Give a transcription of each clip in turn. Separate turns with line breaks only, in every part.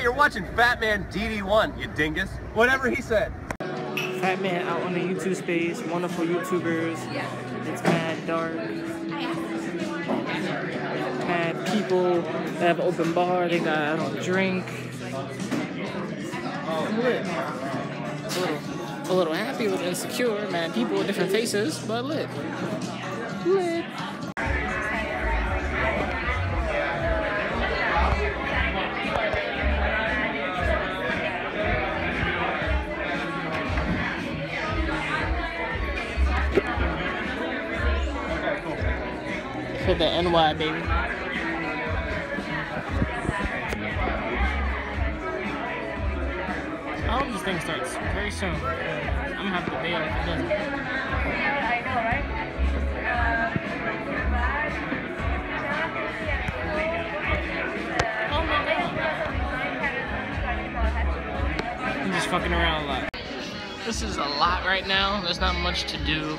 you're watching Fat Man DD1, you dingus. Whatever he said.
Fat Man out on the YouTube space, wonderful YouTubers. It's mad dark. Mad people that have open bar, they got a drink. I'm lit. A little happy, a little insecure, mad people with different faces, but lit. Lit. For the NY, baby. I hope this thing starts very soon. I'm gonna have to bail if it doesn't.
Yeah, I know, right?
Oh my god. I'm just fucking around a lot. This is a lot right now. There's not much to do.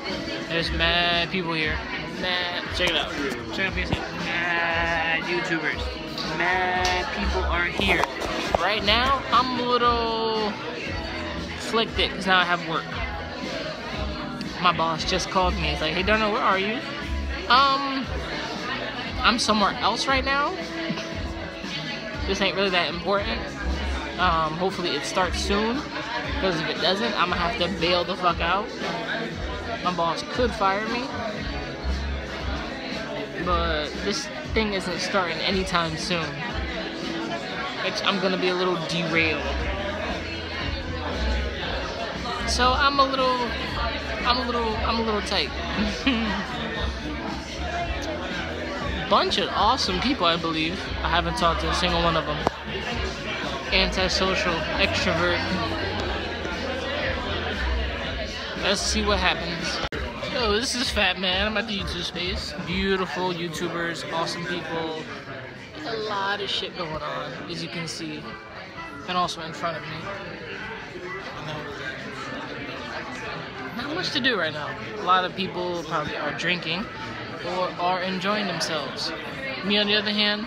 There's mad people here. Mad. Check it out. Check out PSC. Mad YouTubers. Mad people are here. Right now, I'm a little afflicted because now I have work. My boss just called me. He's like, hey, Darnell, where are you? I'm somewhere else right now. This ain't really that important. Hopefully it starts soon. Because if it doesn't, I'm gonna have to bail the fuck out. My boss could fire me. But this thing isn't starting anytime soon. I'm gonna be a little derailed. So I'm a little tight. Bunch of awesome people, I believe. I haven't talked to a single one of them. Antisocial, extrovert. Let's see what happens. Yo, this is Fat Man. I'm at the YouTube space. Beautiful YouTubers, awesome people. A lot of shit going on, as you can see. And also in front of me. Not much to do right now. A lot of people probably are drinking or are enjoying themselves. Me, on the other hand,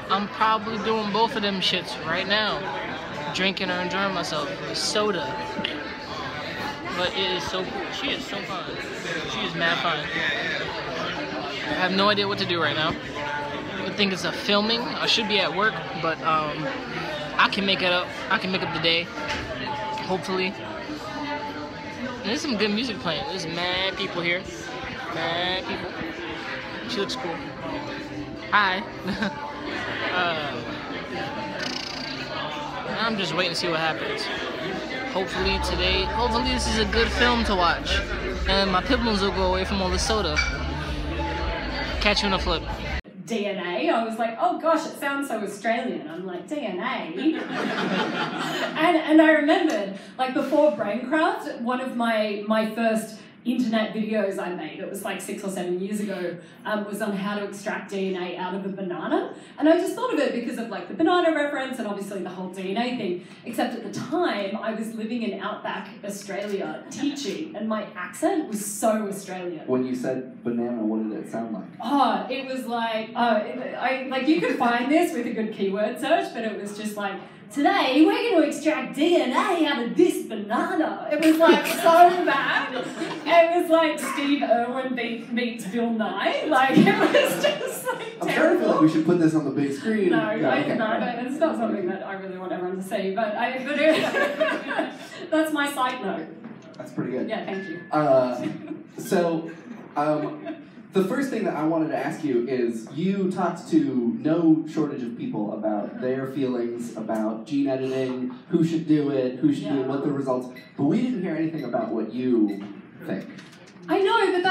I'm probably doing both of them shits right now. Drinking or enjoying myself. Soda. But it is so cool. She is so fine. She is mad fine. I have no idea what to do right now. I think it's a filming. I should be at work, but I can make it up. I can make up the day. Hopefully. And there's some good music playing. There's mad people here. Mad people. She looks cool. Hi. I'm just waiting to see what happens. Hopefully this is a good film to watch. And my pimples will go away from all the soda. Catch you in a flip.
DNA. I was like, oh gosh, it sounds so Australian. I'm like, DNA? and I remembered, like before Braincraft, one of my first internet videos I made, it was like 6 or 7 years ago, was on how to extract DNA out of a banana. And I just thought of it because of like the banana reference and obviously the whole DNA thing. Except at the time, I was living in outback Australia teaching and my accent was so Australian.
When you said banana, what did it sound like?
Oh, it was like, like you could find this with a good keyword search, but it was just like, today we're going to extract DNA out of this banana. It was like so bad. It was like Steve Irwin meets Bill Nye. Like it was just like
I'm
terrible.
trying to feel like we should put this on the big screen.
No,
okay.
no, it's not something that I really want everyone to see. But that's my side note.
That's pretty good.
Yeah, thank you.
The first thing that I wanted to ask you is, you talked to no shortage of people about their feelings about gene editing, who should do it, do it, what the results, but we didn't hear anything about what you think.
I know, but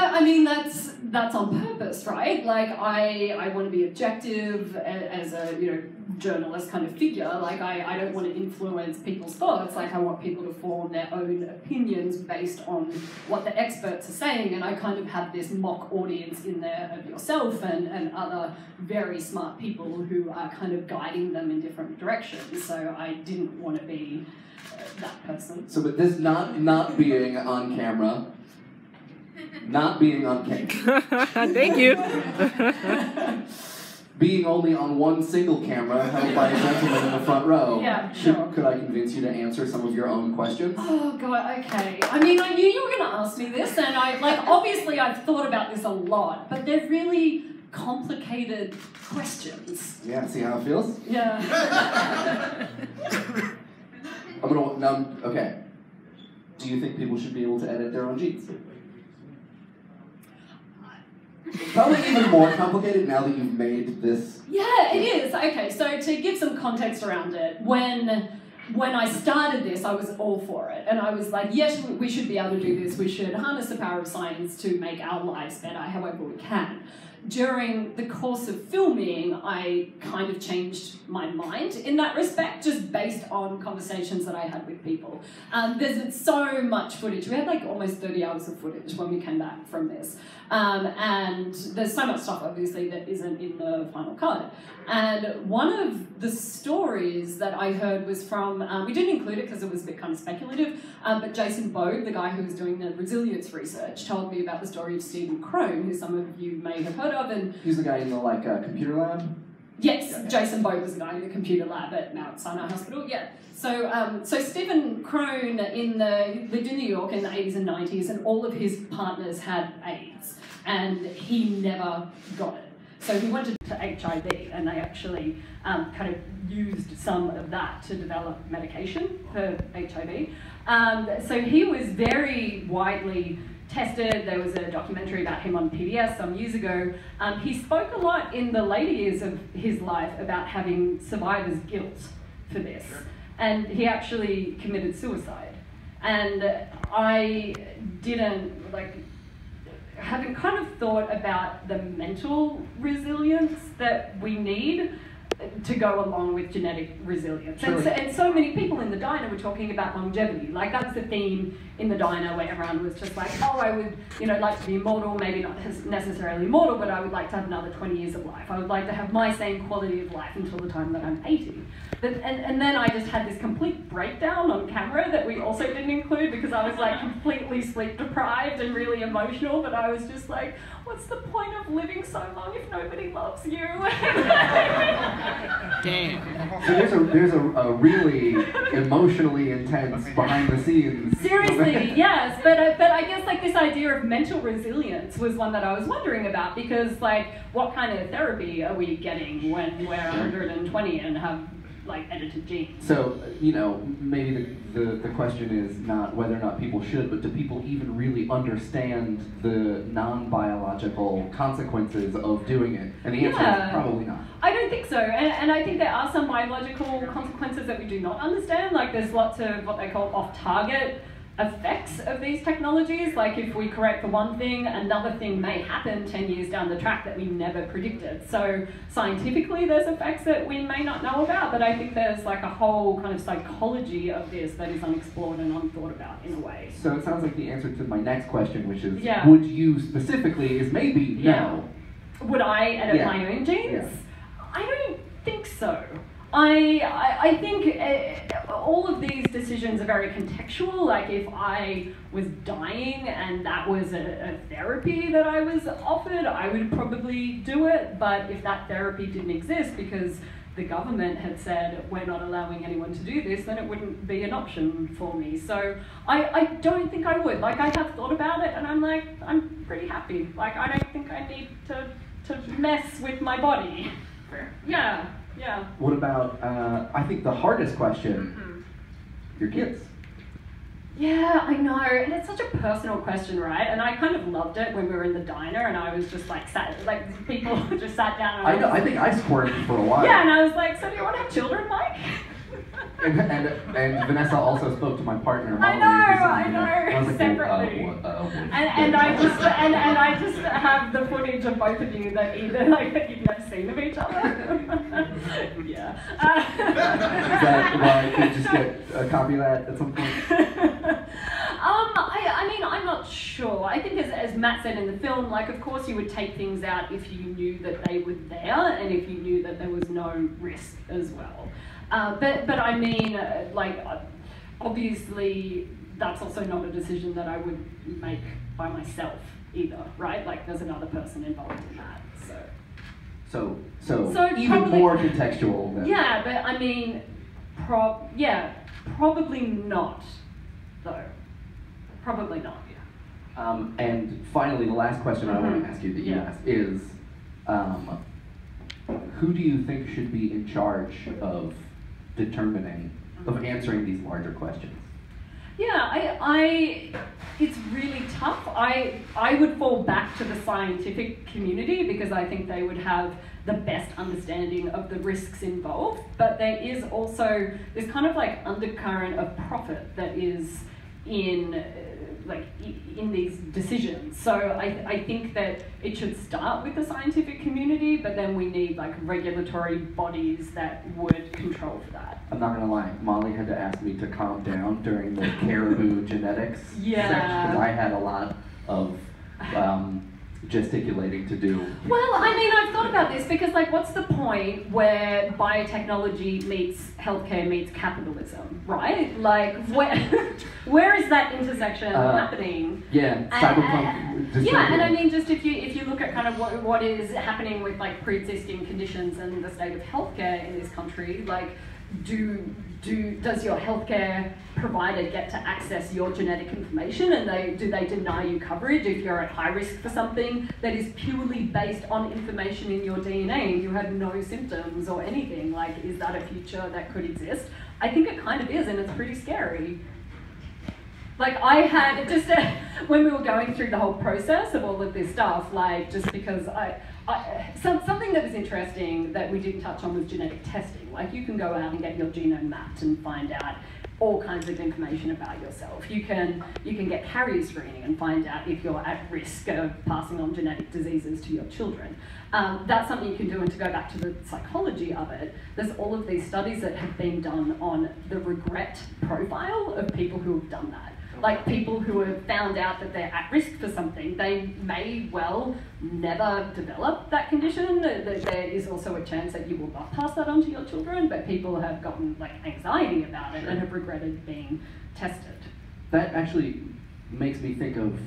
that's on purpose, right? Like I want to be objective as a journalist kind of figure. Like I don't want to influence people's thoughts. Like I want people to form their own opinions based on what the experts are saying. And I kind of have this mock audience in there of yourself and other very smart people who are kind of guiding them in different directions. So I didn't want to be that person.
So, but this not being on camera. Not being on camera.
Thank you.
being only on one single camera held by a gentleman in the front row,
Yeah, sure.
could I convince you to answer some of your own questions?
Oh god, okay. I mean, I knew you were going to ask me this, and obviously I've thought about this a lot, but they're really complicated questions.
Yeah, see how it feels?
Yeah.
Okay. Do you think people should be able to edit their own genes? Probably even more complicated now that you've made this.
Yeah, it is. Okay, so to give some context around it, when I started this, I was all for it. And I was like, yes, we should be able to do this. We should harness the power of science to make our lives better however we can. During the course of filming, I kind of changed my mind in that respect, just based on conversations that I had with people. There's so much footage. We had like almost 30 hours of footage when we came back from this. And there's so much stuff, obviously, that isn't in the final cut. And one of the stories that I heard was from, we didn't include it because it was a bit kind of speculative, but Jason Bogue, the guy who was doing the resilience research, told me about the story of Stephen Crone, who some of you may have heard of. And
he's the guy in the computer lab?
Yes,
yeah.
Jason Bogue was the guy in the computer lab at Mount Sinai Hospital, yeah. So Stephen Crone lived in New York in the 80s and 90s, and all of his partners had AIDS, and he never got it. So he went to HIV, and they actually kind of used some of that to develop medication for HIV. So he was very widely tested. There was a documentary about him on PBS some years ago. He spoke a lot in the later years of his life about having survivor's guilt for this. And he actually committed suicide. And I haven't kind of thought about the mental resilience that we need to go along with genetic resilience.
Sure.
And so many people in the diner were talking about longevity. Like, that's the theme in the diner, where everyone was just like, oh, I would, like to be immortal, maybe not necessarily immortal, but I would like to have another 20 years of life. I would like to have my same quality of life until the time that I'm 80. And then I just had this complete breakdown on camera that we also didn't include, because I was like completely sleep deprived and really emotional, but I was just like, what's the point of living so long if nobody loves you?
Damn.
So there's a really emotionally intense behind the scenes.
Seriously, yes, but I guess like this idea of mental resilience was one that I was wondering about, because like, what kind of therapy are we getting when we're 120 and have like edited genes?
So, maybe the question is not whether or not people should, but do people even really understand the non-biological consequences of doing it? And the answer is probably not.
I don't think so, and I think there are some biological consequences that we do not understand. Like, there's lots of what they call off-target effects of these technologies. Like, if we correct for one thing, another thing may happen 10 years down the track that we never predicted. So scientifically there's effects that we may not know about, but I think there's like a whole kind of psychology of this that is unexplored and unthought about in a way.
So it sounds like the answer to my next question, which is,
Yeah.
would you specifically, is maybe no.
Would I edit my own genes?
Yeah.
I don't think so. I think all of these decisions are very contextual. Like, if I was dying and that was a therapy that I was offered, I would probably do it. But if that therapy didn't exist because the government had said, we're not allowing anyone to do this, then it wouldn't be an option for me. So I don't think I would. Like, I have thought about it, and I'm like, I'm pretty happy. Like, I don't think I need to mess with my body. Yeah.
What about, I think the hardest question, your kids.
Yeah, I know, and it's such a personal question, right? And I kind of loved it when we were in the diner, and I was just like, people just sat down. And
I think I squirted for a while.
Yeah, and I was like, so do you want to have children, Mike?
And Vanessa also spoke to my partner.
I know,
I was like,
separately. And I just have the footage of both of you that either like that you've never seen of each other. Yeah.
Is that why I could just get a copy of that at some point?
I mean, I'm not sure. I think as Matt said in the film, like, of course you would take things out if you knew that they were there and if you knew that there was no risk as well. But I mean, obviously that's also not a decision that I would make by myself either, right? Like, there's another person involved in that, so.
So even
probably,
more contextual than...
Yeah, but I mean, probably not, though. Probably not.
And finally, the last question I want to ask you that you asked is, who do you think should be in charge of of answering these larger questions?
Yeah, it's really tough. I would fall back to the scientific community because I think they would have the best understanding of the risks involved. But there is also this kind of like undercurrent of profit that is in these decisions. So I think that it should start with the scientific community, but then we need like regulatory bodies that would control for that.
I'm not gonna lie, Molly had to ask me to calm down during the caribou genetics section because I had a lot of gesticulating to do.
Well, I mean, I've thought about this because, like, what's the point where biotechnology meets healthcare meets capitalism, right? Like, where is that intersection happening?
Yeah, cyberpunk.
Yeah, and I mean, just if you look at kind of what is happening with like pre-existing conditions and the state of healthcare in this country, like, does your healthcare provider get to access your genetic information, and do they deny you coverage if you're at high risk for something that is purely based on information in your DNA and you have no symptoms or anything? Like, is that a future that could exist? I think it kind of is, and it's pretty scary. Like, I had just when we were going through the whole process of all of this stuff, like, just because something that was interesting that we didn't touch on was genetic testing. Like, you can go out and get your genome mapped and find out all kinds of information about yourself. You can get carrier screening and find out if you're at risk of passing on genetic diseases to your children. That's something you can do, and to go back to the psychology of it, there's all of these studies that have been done on the regret profile of people who have done that. Like, people who have found out that they're at risk for something, they may well never develop that condition. There is also a chance that you will not pass that on to your children, but people have gotten like anxiety about it and have regretted being tested.
That actually makes me think of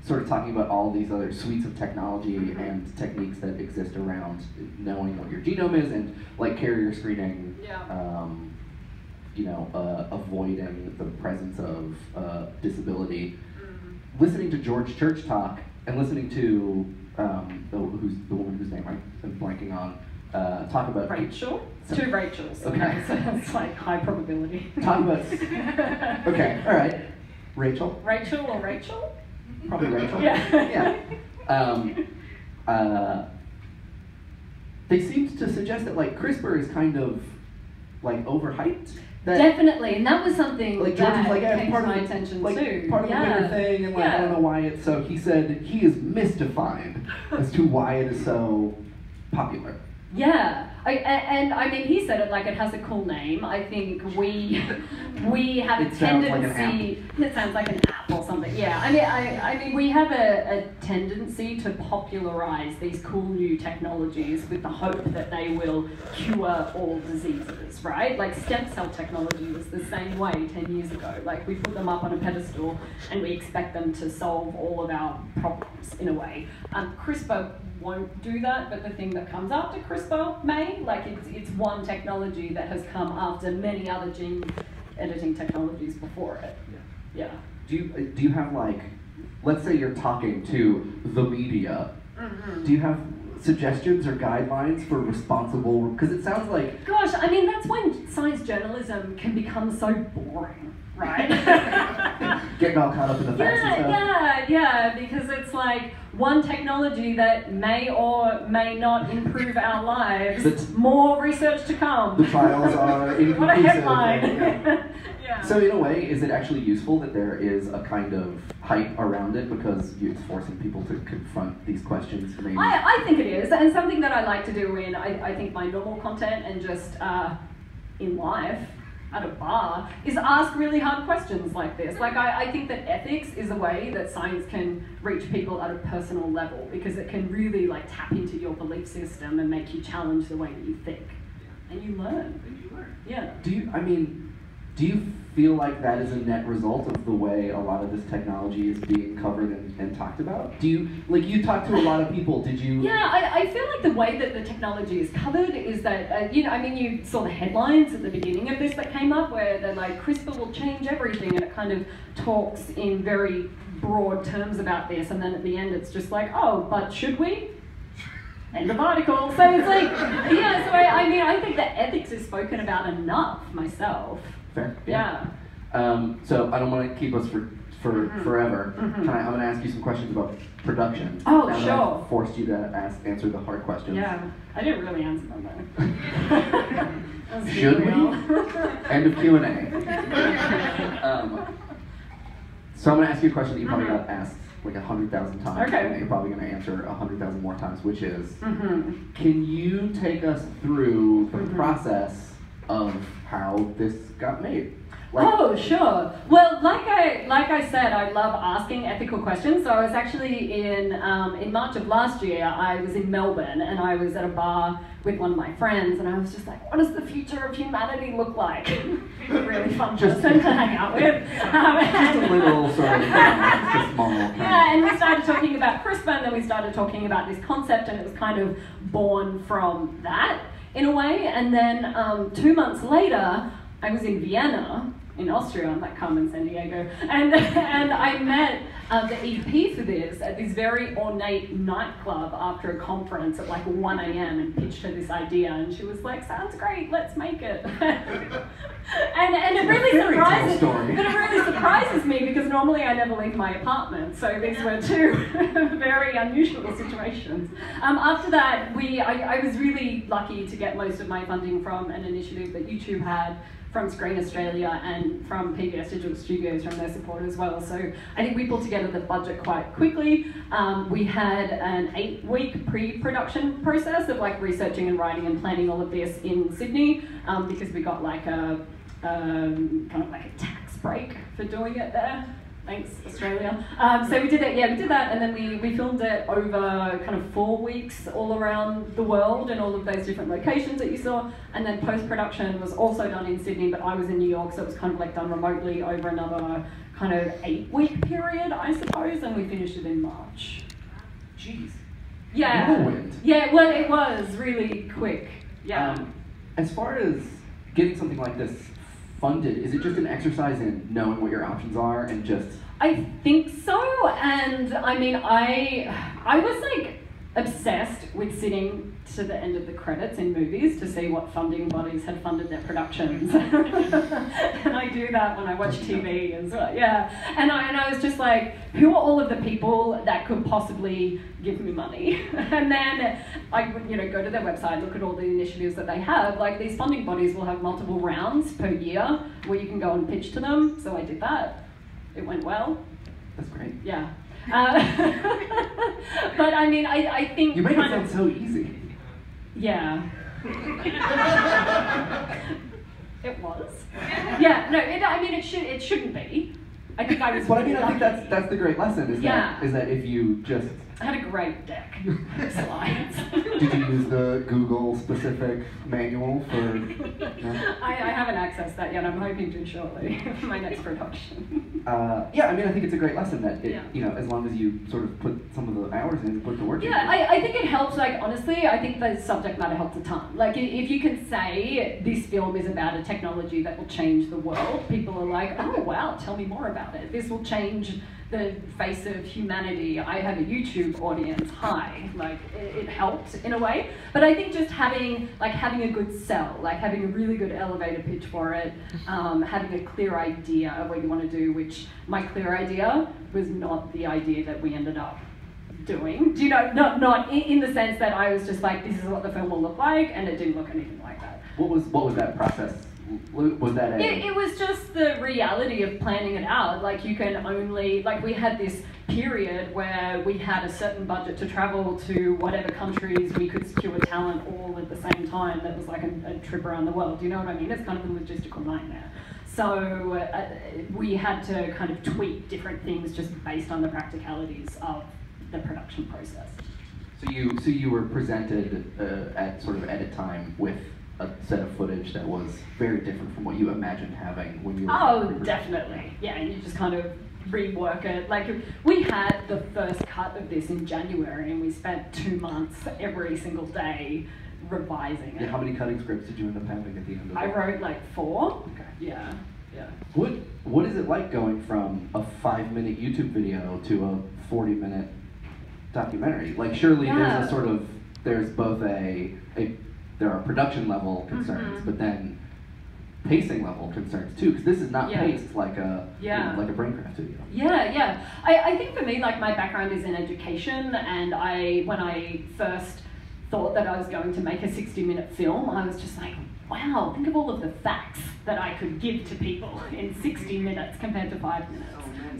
sort of talking about all these other suites of technology and techniques that exist around knowing what your genome is, and like carrier screening.
Yeah.
Avoiding the presence of disability. Listening to George Church talk, and listening to the woman whose name I'm blanking on, talk about
Rachel? Two Rachels.
Okay.
So it's like high probability.
Talk about... Okay, all right. Rachel?
Rachel or Rachel?
Probably Rachel.
Yeah.
Yeah. They seemed to suggest that like CRISPR is kind of like overhyped.
Definitely, and that was something
like George was like,
came
part
to
of
my attention
like,
too.
Part of the bigger thing, and like I don't know why it's so. He said he is mystified as to why it is so popular.
Yeah, and I mean, he said it like it has a cool name. I think we have a tendency. It sounds like an app or something. Yeah, I mean, we have a tendency to popularize these cool new technologies with the hope that they will cure all diseases, right? Like stem cell technology was the same way 10 years ago. Like, we put them up on a pedestal and we expect them to solve all of our problems in a way. CRISPR won't do that, but the thing that comes after CRISPR may. Like, it's one technology that has come after many other gene editing technologies before it. Yeah.
Do you have, like, let's say you're talking to the media, do you have suggestions or guidelines for responsible, because it sounds like...
Gosh, I mean, that's when science journalism can become so boring, right?
Getting all caught up in the facts and stuff.
Yeah, because it's like one technology that may or may not improve our lives. More research to come.
The trials are inconclusive.
What a headline. Yeah.
So in a way, is it actually useful that there is a kind of hype around it because it's forcing people to confront these questions? Maybe?
I think it is, and something that I like to do in, I think, my normal content and just in life, at a bar, is ask really hard questions like this. Like, I think that ethics is a way that science can reach people at a personal level, because it can really like tap into your belief system and make you challenge the way that you think. And you learn.
Yeah. Do you, I mean, Do you feel like that is a net result of the way a lot of this technology is being covered and talked about? Do you, like, you talked to a lot of people, did you?
Yeah, I feel like the way that the technology is covered is that, you know, I mean, you saw the headlines at the beginning of this that came up where they're like, CRISPR will change everything, and it kind of talks in very broad terms about this, and then at the end it's just like, oh, but should we? End of article. So it's like, yeah, so I mean, I think that ethics is spoken about enough myself.
Fair.
Yeah.
So I don't want to keep us for forever. I'm going to ask you some questions about production.
Oh,
now
sure.
That I've forced you to answer the hard questions.
Yeah, I didn't really answer them though.
Should we? End of Q&A. So I'm going to ask you a question that you probably got asked like 100,000 times,
okay.
and you're probably going to answer 100,000 more times, which is, can you take us through the process of how this got made? Like,
oh, sure. Well, like I said, I love asking ethical questions. So I was actually in March of last year, I was in Melbourne, and I was at a bar with one of my friends, and I was just like, what does the future of humanity look like? Really fun person to hang out with.
Just a little sort of, just a small kind
Yeah, and we started talking about CRISPR, and then we started talking about this concept, and it was kind of born from that, in a way. And then 2 months later, I was in Vienna, in Austria, like Carmen San Diego, and I met the EP for this at this very ornate nightclub after a conference at like 1 a.m. and pitched her this idea, and she was like, sounds great, let's make it. and it really surprises me because normally I never leave my apartment, so these were two very unusual situations. After that, I was really lucky to get most of my funding from an initiative that YouTube had, from Screen Australia and from PBS Digital Studios, from their support as well. So I think we pulled together the budget quite quickly. We had an 8-week pre-production process of like researching and writing and planning all of this in Sydney, because we got like a kind of like a tax break for doing it there. Thanks, Australia. So we did it, yeah, we did that, and then we filmed it over kind of 4 weeks all around the world in all of those different locations that you saw, and then post-production was also done in Sydney, but I was in New York, so it was kind of like done remotely over another kind of 8-week period, I suppose, and we finished it in March.
Jeez.
Yeah.
Whirlwind.
Yeah, well, it was really quick, yeah.
As far as getting something like this funded, is it just an exercise in knowing what your options are and just...
I think so, and I mean, I was like obsessed with sitting to the end of the credits in movies to see what funding bodies had funded their productions. And I do that when I watch TV as well, yeah. And I was just like, who are all of the people that could possibly give me money? And then I would, you know, go to their website, look at all the initiatives that they have. Like, these funding bodies will have multiple rounds per year where you can go and pitch to them. So I did that. It went well.
That's great.
Yeah. But I mean, I think...
You make it sound so easy.
Yeah. It was. Yeah, no, I mean, it shouldn't be. I think I was...
But I mean, I think that's the great lesson, is that if you just...
I had a great deck of slides.
Did you use the Google-specific manual for... No?
I haven't accessed that yet. I'm hoping to shortly for my next production.
Yeah, I mean, I think it's a great lesson that, you know, as long as you sort of put some of the hours in, put the work in.
Yeah, I think it helps, like, honestly, I think the subject matter helps a ton. Like, if you can say this film is about a technology that will change the world, people are like, oh, wow, tell me more about it. This will change the face of humanity. I have a YouTube audience, hi. Like, it helped in a way. But I think just having a good sell, like having a really good elevator pitch for it, having a clear idea of what you want to do, which my clear idea was not the idea that we ended up doing. Do you know, not in the sense that I was just like, this is what the film will look like, and it didn't look anything like that.
What was that process? Was that
it was just the reality of planning it out. Like, you can only, like, we had this period where we had a certain budget to travel to whatever countries we could secure talent all at the same time. That was like a trip around the world. Do you know what I mean? It's kind of a logistical nightmare. So we had to kind of tweak different things just based on the practicalities of the production process.
So you were presented at sort of edit time with a set of footage that was very different from what you imagined having when you were...
Oh, definitely. Yeah, and you just kind of rework it. Like, we had the first cut of this in January, and we spent 2 months every single day revising it.
Yeah, how many cutting scripts did you end up having at the end of it?
I wrote like 4.
Okay.
Yeah.
What is it like going from a 5-minute YouTube video to a 40-minute documentary? Like, surely there's a sort of, there's both there are production level concerns, but then pacing level concerns too, because this is not paced like a like a Braincraft video.
Yeah. I think for me, like, my background is in education, and when I first thought that I was going to make a 60-minute film, I was just like, wow, think of all of the facts that I could give to people in 60 minutes compared to 5 minutes.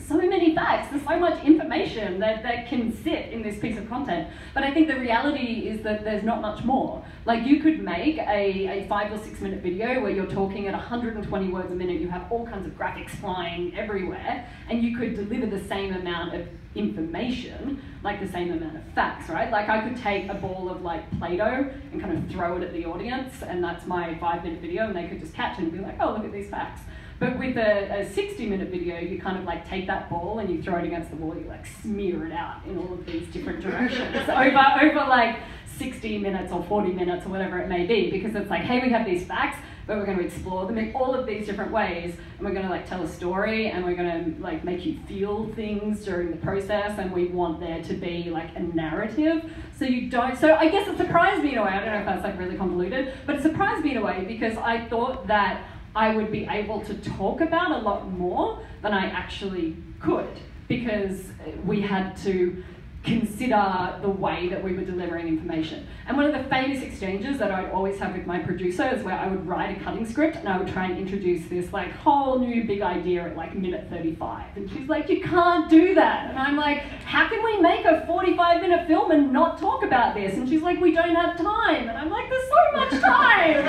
So many facts, there's so much information that can sit in this piece of content. But I think the reality is that there's not much more. Like, you could make a 5 or 6 minute video where you're talking at 120 words a minute, you have all kinds of graphics flying everywhere, and you could deliver the same amount of information, like the same amount of facts, right? Like, I could take a ball of like Play-Doh and kind of throw it at the audience, and that's my 5-minute video, and they could just catch it and be like, oh, look at these facts. But with a 60-minute video, you kind of like take that ball and you throw it against the wall, you like smear it out in all of these different directions over like 60 minutes or 40 minutes or whatever it may be, because it's like, hey, we have these facts, but we're going to explore them in all of these different ways, and we're going to like tell a story, and we're going to like make you feel things during the process, and we want there to be like a narrative. So I guess it surprised me in a way. I don't know if that's like really convoluted, but it surprised me in a way because I thought that I would be able to talk about a lot more than I actually could, because we had to consider the way that we were delivering information. And one of the famous exchanges that I'd always have with my producer is where I would write a cutting script and I would try and introduce this like whole new big idea at like minute 35. And she's like, you can't do that. And I'm like, how can we make a 45-minute film and not talk about this? And she's like, we don't have time. And I'm like, there's so much time.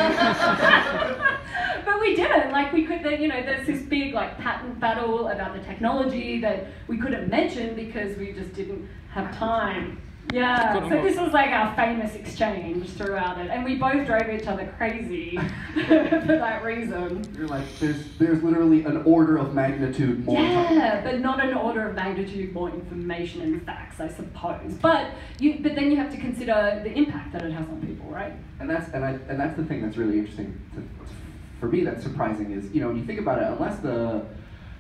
But we didn't. Like, we could, there's this big like patent battle about the technology that we couldn't mention because we just didn't have time. Yeah, so this was like our famous exchange throughout it, and we both drove each other crazy for that reason.
You're like, there's literally an order of magnitude more time.
Yeah, but not an order of magnitude more information and facts, I suppose. But then you have to consider the impact that it has on people, right?
And that's the thing that's really interesting for me. That's surprising is, when you think about it, unless the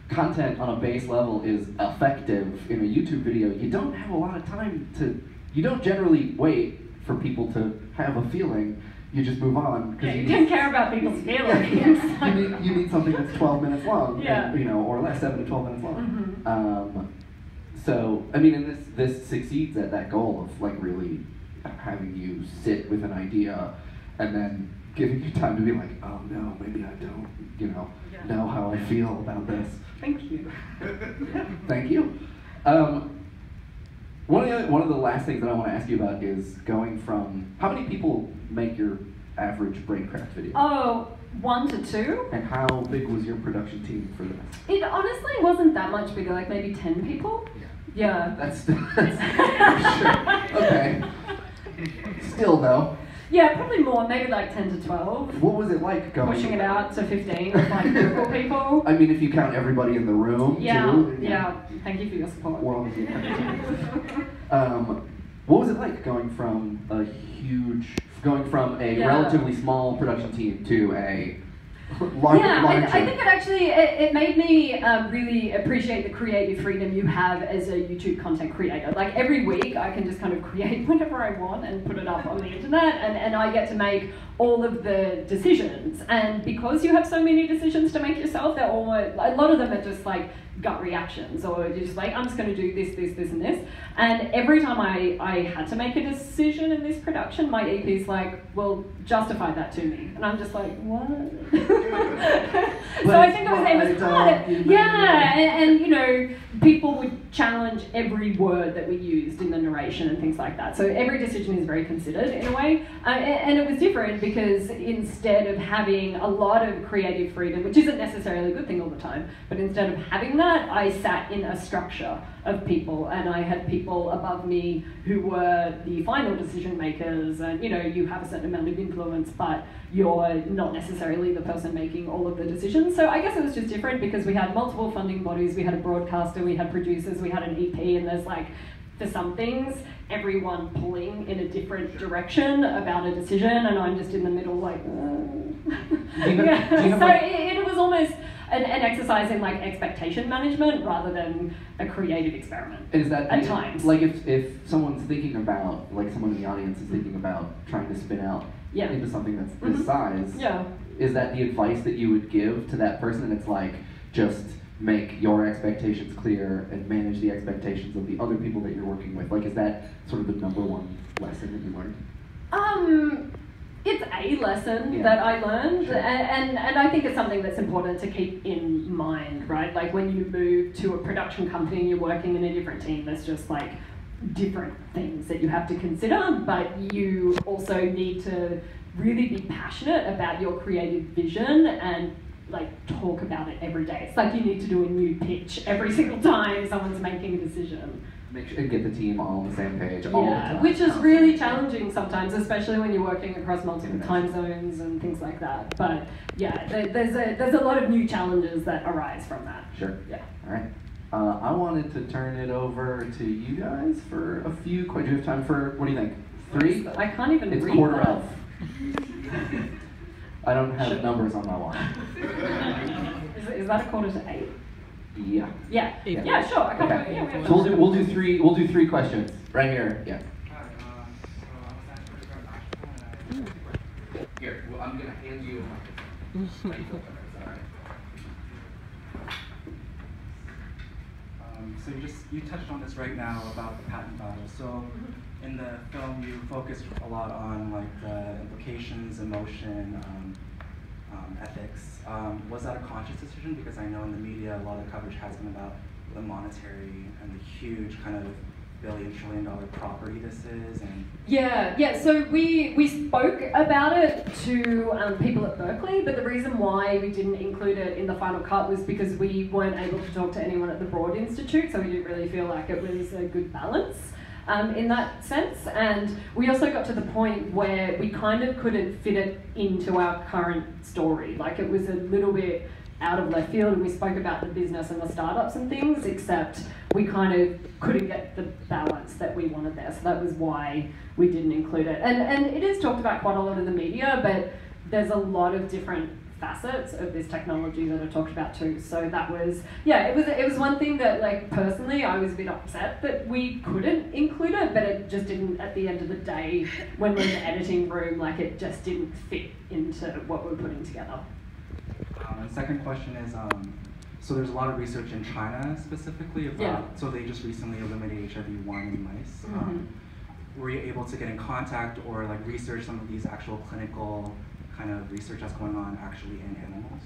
content on a base level is effective in a YouTube video, you don't have a lot of time you don't generally wait for people to have a feeling, you just move on.
Yeah, you don't care about people's feelings.
You need something that's 12 minutes long,
yeah.
and, or less, 7 to 12 minutes long.
Mm-hmm.
So, I mean, and this succeeds at that goal of like really having you sit with an idea and then giving you time to be like, oh no, maybe I don't, know how I feel about this.
Thank you.
Thank you. One of the last things that I want to ask you about is going from, how many people make your average Braincraft video?
Oh, 1 to 2.
And how big was your production team for this?
It honestly wasn't that much bigger, like maybe 10 people. Yeah.
That's sure. Okay. Still though.
Yeah, probably more, maybe like 10 to 12.
What was it like going?
Pushing it out to 15 with like Google people.
I mean, if you count everybody in the room, too.
Yeah, thank you for your support.
What was it like going from a relatively small production team to a larger?
I think it made me really appreciate the creative freedom you have as a YouTube content creator. Like, every week I can just kind of create whatever I want and put it up on the internet, and I get to make all of the decisions. And because you have so many decisions to make yourself, they're almost, a lot of them are just like gut reactions, or you're just like, I'm just going to do this, this, this, and this. And every time I had to make a decision in this production, my EP's like, well, justify that to me. And I'm just like, what? So I think it was hard. Yeah, and people would challenge every word that we used in the narration and things like that. So every decision is very considered in a way. And it was different because instead of having a lot of creative freedom, which isn't necessarily a good thing all the time, but instead of having that, I sat in a structure of people, and I had people above me who were the final decision makers, and you know, you have a certain amount of influence, but you're not necessarily the person making all of the decisions. So I guess it was just different because we had multiple funding bodies, we had a broadcaster, we had producers, we had an EP, and there's like, for some things, everyone pulling in a different direction about a decision, and I'm just in the middle like, So it was almost an exercise in like expectation management rather than a creative experiment.
Is that
at times?
Like if someone's thinking about, like someone in the audience is thinking about trying to spin out into something that's this size, is that the advice that you would give to that person? And it's like, just make your expectations clear and manage the expectations of the other people that you're working with. Like, is that sort of the number one lesson that you learned?
It's a lesson that I learned, and I think it's something that's important to keep in mind, right? Like when you move to a production company and you're working in a different team, there's just like different things that you have to consider, but you also need to really be passionate about your creative vision and like talk about it every day. It's like you need to do a new pitch every single time someone's making a decision.
Make sure and get the team all on the same page all the time.
Which is really challenging sometimes, especially when you're working across multiple time zones and things like that. But yeah, there's a lot of new challenges that arise from that.
Sure.
Yeah.
All right. I wanted to turn it over to you guys for a few questions. Do you have time for, what do you think? 3?
I can't even read.
It's quarter
that.
of. I don't have numbers on my watch.
Is that a quarter to 8?
Yeah.
Yeah, sure. I can't
Okay.
do it.
So we'll do three questions right here. Yeah. Here, well, I'm gonna hand you.
So you touched on this right now about the patent battle. So in the film, you focused a lot on like the implications, emotion, ethics. Was that a conscious decision? Because I know in the media, a lot of the coverage has been about the monetary and the huge kind of billion-trillion-dollar property this is. And
Yeah. So we spoke about it to people at Berkeley, but the reason why we didn't include it in the final cut was because we weren't able to talk to anyone at the Broad Institute, so we didn't really feel like it was a good balance. In that sense, and we also got to the point where we kind of couldn't fit it into our current story. Like it was a little bit out of left field, and we spoke about the business and the startups and things, except we kind of couldn't get the balance that we wanted there. So that was why we didn't include it. And it is talked about quite a lot in the media, but there's a lot of different facets of this technology that are talked about too. So that was, it was one thing that, like, personally I was a bit upset that we couldn't include it, but it just didn't, at the end of the day, when we're in the editing room, like it just didn't fit into what we're putting together.
And second question is, so there's a lot of research in China specifically about, so they just recently eliminated HIV-1 in mice. Were you able to get in contact or like research some of these actual clinical kind of research that's going on actually in animals?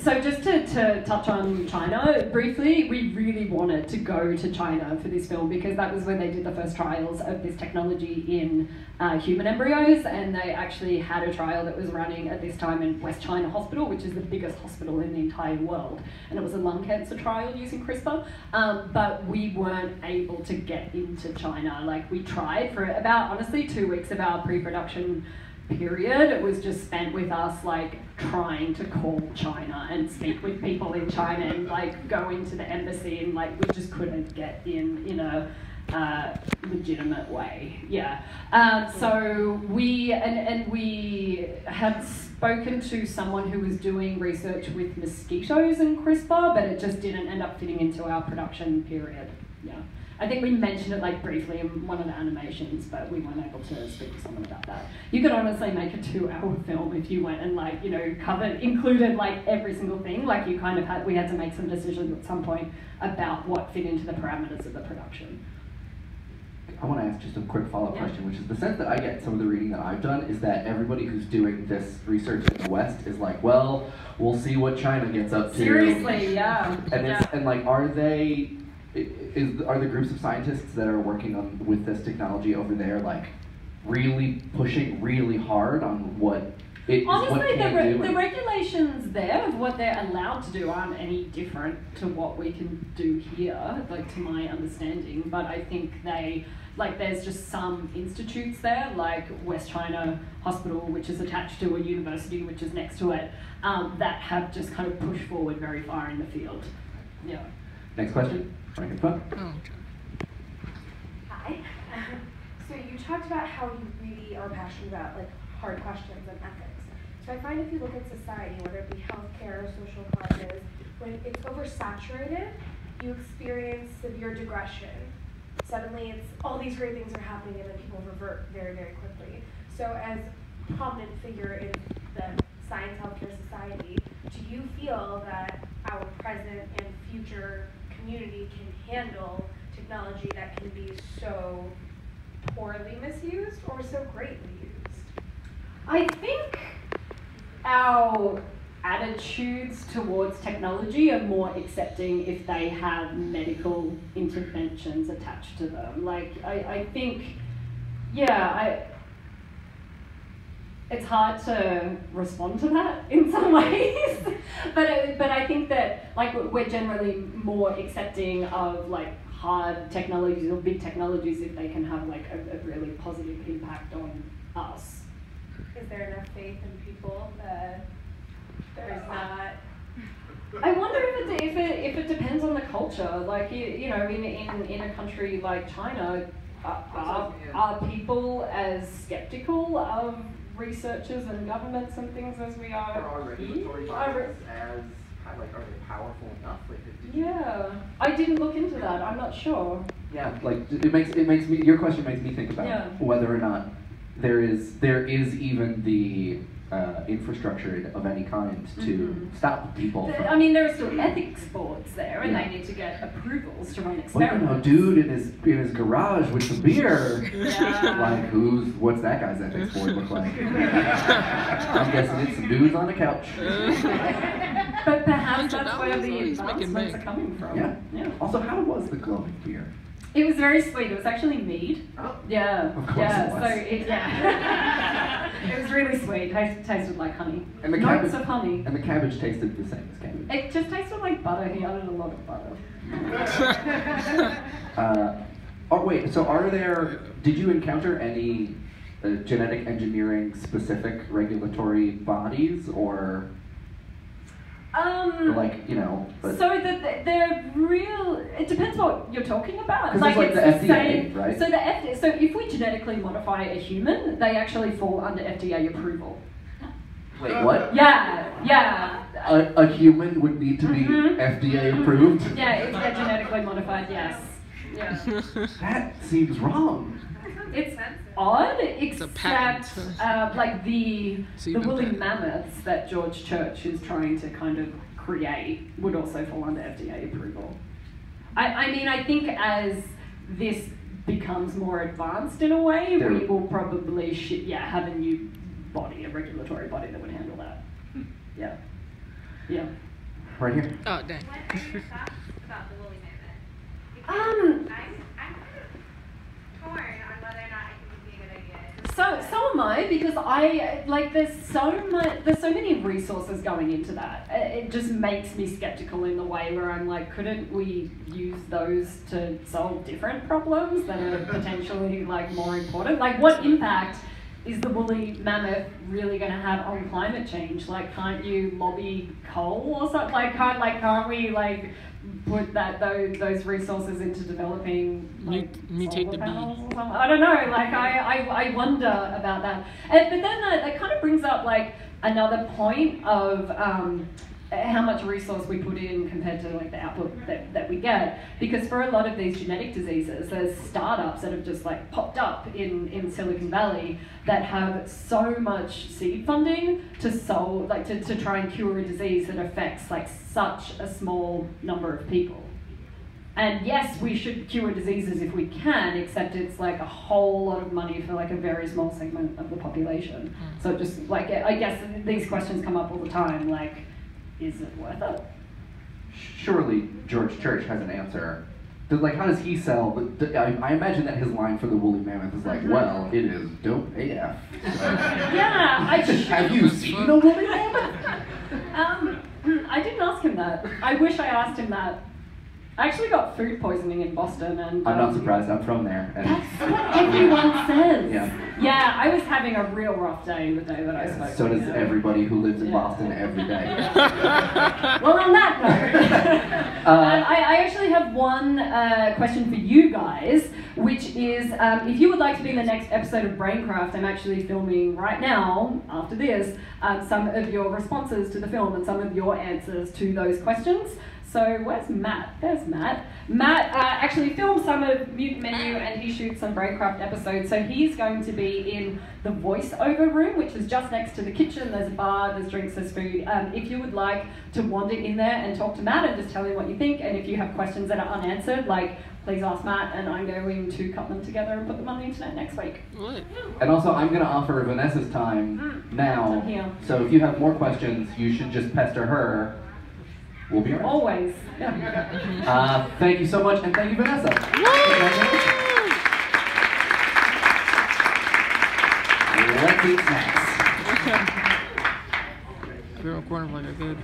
So just to touch on China briefly, we really wanted to go to China for this film because that was when they did the first trials of this technology in human embryos, and they actually had a trial that was running at this time in West China Hospital, which is the biggest hospital in the entire world, and it was a lung cancer trial using CRISPR, but we weren't able to get into China. Like, we tried for about, honestly, 2 weeks of our pre-production period. It was just spent with us like trying to call China and speak with people in China and like go into the embassy, and like we just couldn't get in a legitimate way. So we had spoken to someone who was doing research with mosquitoes and CRISPR, but it just didn't end up fitting into our production period. I think we mentioned it like briefly in one of the animations, but we weren't able to speak to someone about that. You could honestly make a 2-hour film if you went and like, included like every single thing. Like we had to make some decisions at some point about what fit into the parameters of the production.
I want to ask just a quick follow-up question, which is the sense that I get some of the reading that I've done is that everybody who's doing this research in the West is like, well, we'll see what China gets up to.
Seriously, yeah.
And like, are the groups of scientists that are working with this technology over there like really pushing really hard on what it
Honestly,
can do?
The regulations there of what they're allowed to do aren't any different to what we can do here, like to my understanding. But I think there's just some institutes there, like West China Hospital, which is attached to a university which is next to it, that have just kind of pushed forward very far in the field. Yeah.
Next question.
Hi. So you talked about how you really are passionate about like hard questions and ethics. So I find if you look at society, whether it be healthcare or social causes, when it's oversaturated, you experience severe digression. Suddenly it's all these great things are happening and then people revert very, very quickly. So as a prominent figure in the science healthcare society, do you feel that our present and future community can handle technology that can be so poorly misused or so greatly used?
I think our attitudes towards technology are more accepting if they have medical interventions attached to them. Like, I think, it's hard to respond to that in some ways, but I think that like we're generally more accepting of like hard technologies or big technologies if they can have like a really positive impact on us.
Is there enough faith in people that there's not?
I wonder if it depends on the culture. Like you know, in a country like China, are people as skeptical of researchers and governments and things as we are?
Are regulatory bodies are they powerful enough?
I didn't look into that. I'm not sure.
Yeah, like it makes me. Your question makes me think about whether or not there is even the infrastructure of any kind to stop people from...
I mean, there are still ethics boards there, and they need to get approvals to run experiments.
Look at dude in his garage with the beer. Like, what's that guy's ethics board look like? I'm guessing it's some dudes on a couch.
But perhaps that's where the advancements are coming from.
Yeah. Also, how was the glowing beer?
It was very sweet. It was actually mead.
Oh.
Yeah.
Of course it was.
So it was really sweet. It tasted like honey.
And the
Notes of honey.
And the cabbage tasted the same as cabbage.
It just tasted like butter. He added a lot of butter.
Did you encounter any genetic engineering specific regulatory bodies or... So
the real, it depends what you're talking about.
Like it's the FDA,
same,
right?
So the FDA, so if we genetically modify a human, they actually fall under FDA approval.
Wait, what?
Yeah.
A human would need to be FDA approved?
Yeah, if they're genetically modified, yes. Yeah.
That seems wrong.
It's odd, except like the woolly mammoths that George Church is trying to kind of create would also fall under FDA approval. I mean, I think as this becomes more advanced in a way, we will probably have a new body, a regulatory body that would handle that. Yeah.
Right here.
Oh, dang.
What are your thoughts about the woolly mammoth? I'm kind of torn on whether or not I think it would be a good idea.
So am I, because I like there's so many resources going into that. It just makes me skeptical in the way where I'm like, couldn't we use those to solve different problems that are potentially like more important? Like, what impact is the woolly mammoth really going to have on climate change? Like, can't you lobby coal or something? Like, can't we like put those resources into developing like
mutate the
panels
bee?
Or something? I don't know. Like, I wonder about that. But then that kind of brings up like another point of how much resource we put in compared to like the output that we get. Because for a lot of these genetic diseases, there's startups that have just like popped up in Silicon Valley that have so much seed funding to solve, like to try and cure a disease that affects like such a small number of people. And yes, we should cure diseases if we can, except it's like a whole lot of money for like a very small segment of the population. So just like, I guess these questions come up all the time, like, is it worth it?
Surely George Church has an answer. Like, how does he sell? I imagine that his line for the woolly mammoth is like, well, it is dope AF.
Yeah,
Have you seen a woolly mammoth?
I didn't ask him that. I wish I asked him that. I actually got food poisoning in Boston, and
I'm not surprised. I'm from there. And
that's what everyone says.
Yeah.
Yeah, I was having a real rough day the day that I spoke.
So
to
does
him.
everybody who lives in Boston every day.
Well, on that note, I actually have one question for you guys, which is if you would like to be in the next episode of Braincraft, I'm actually filming right now, after this, some of your responses to the film and some of your answers to those questions. So where's Matt? There's Matt. Matt actually filmed some of Mutant Menu and he shoots some Braincraft episodes. So he's going to be in the voiceover room, which is just next to the kitchen. There's a bar, there's drinks, there's food. If you would like to wander in there and talk to Matt and just tell him what you think, and if you have questions that are unanswered, like, please ask Matt, and I'm going to cut them together and put them on the internet next week.
And also, I'm going to offer Vanessa's time now.
Here.
So if you have more questions, you should just pester her. We'll be around.
Always.
Thank you so much, and thank you, Vanessa. Let's eat snacks.
We're recording like a good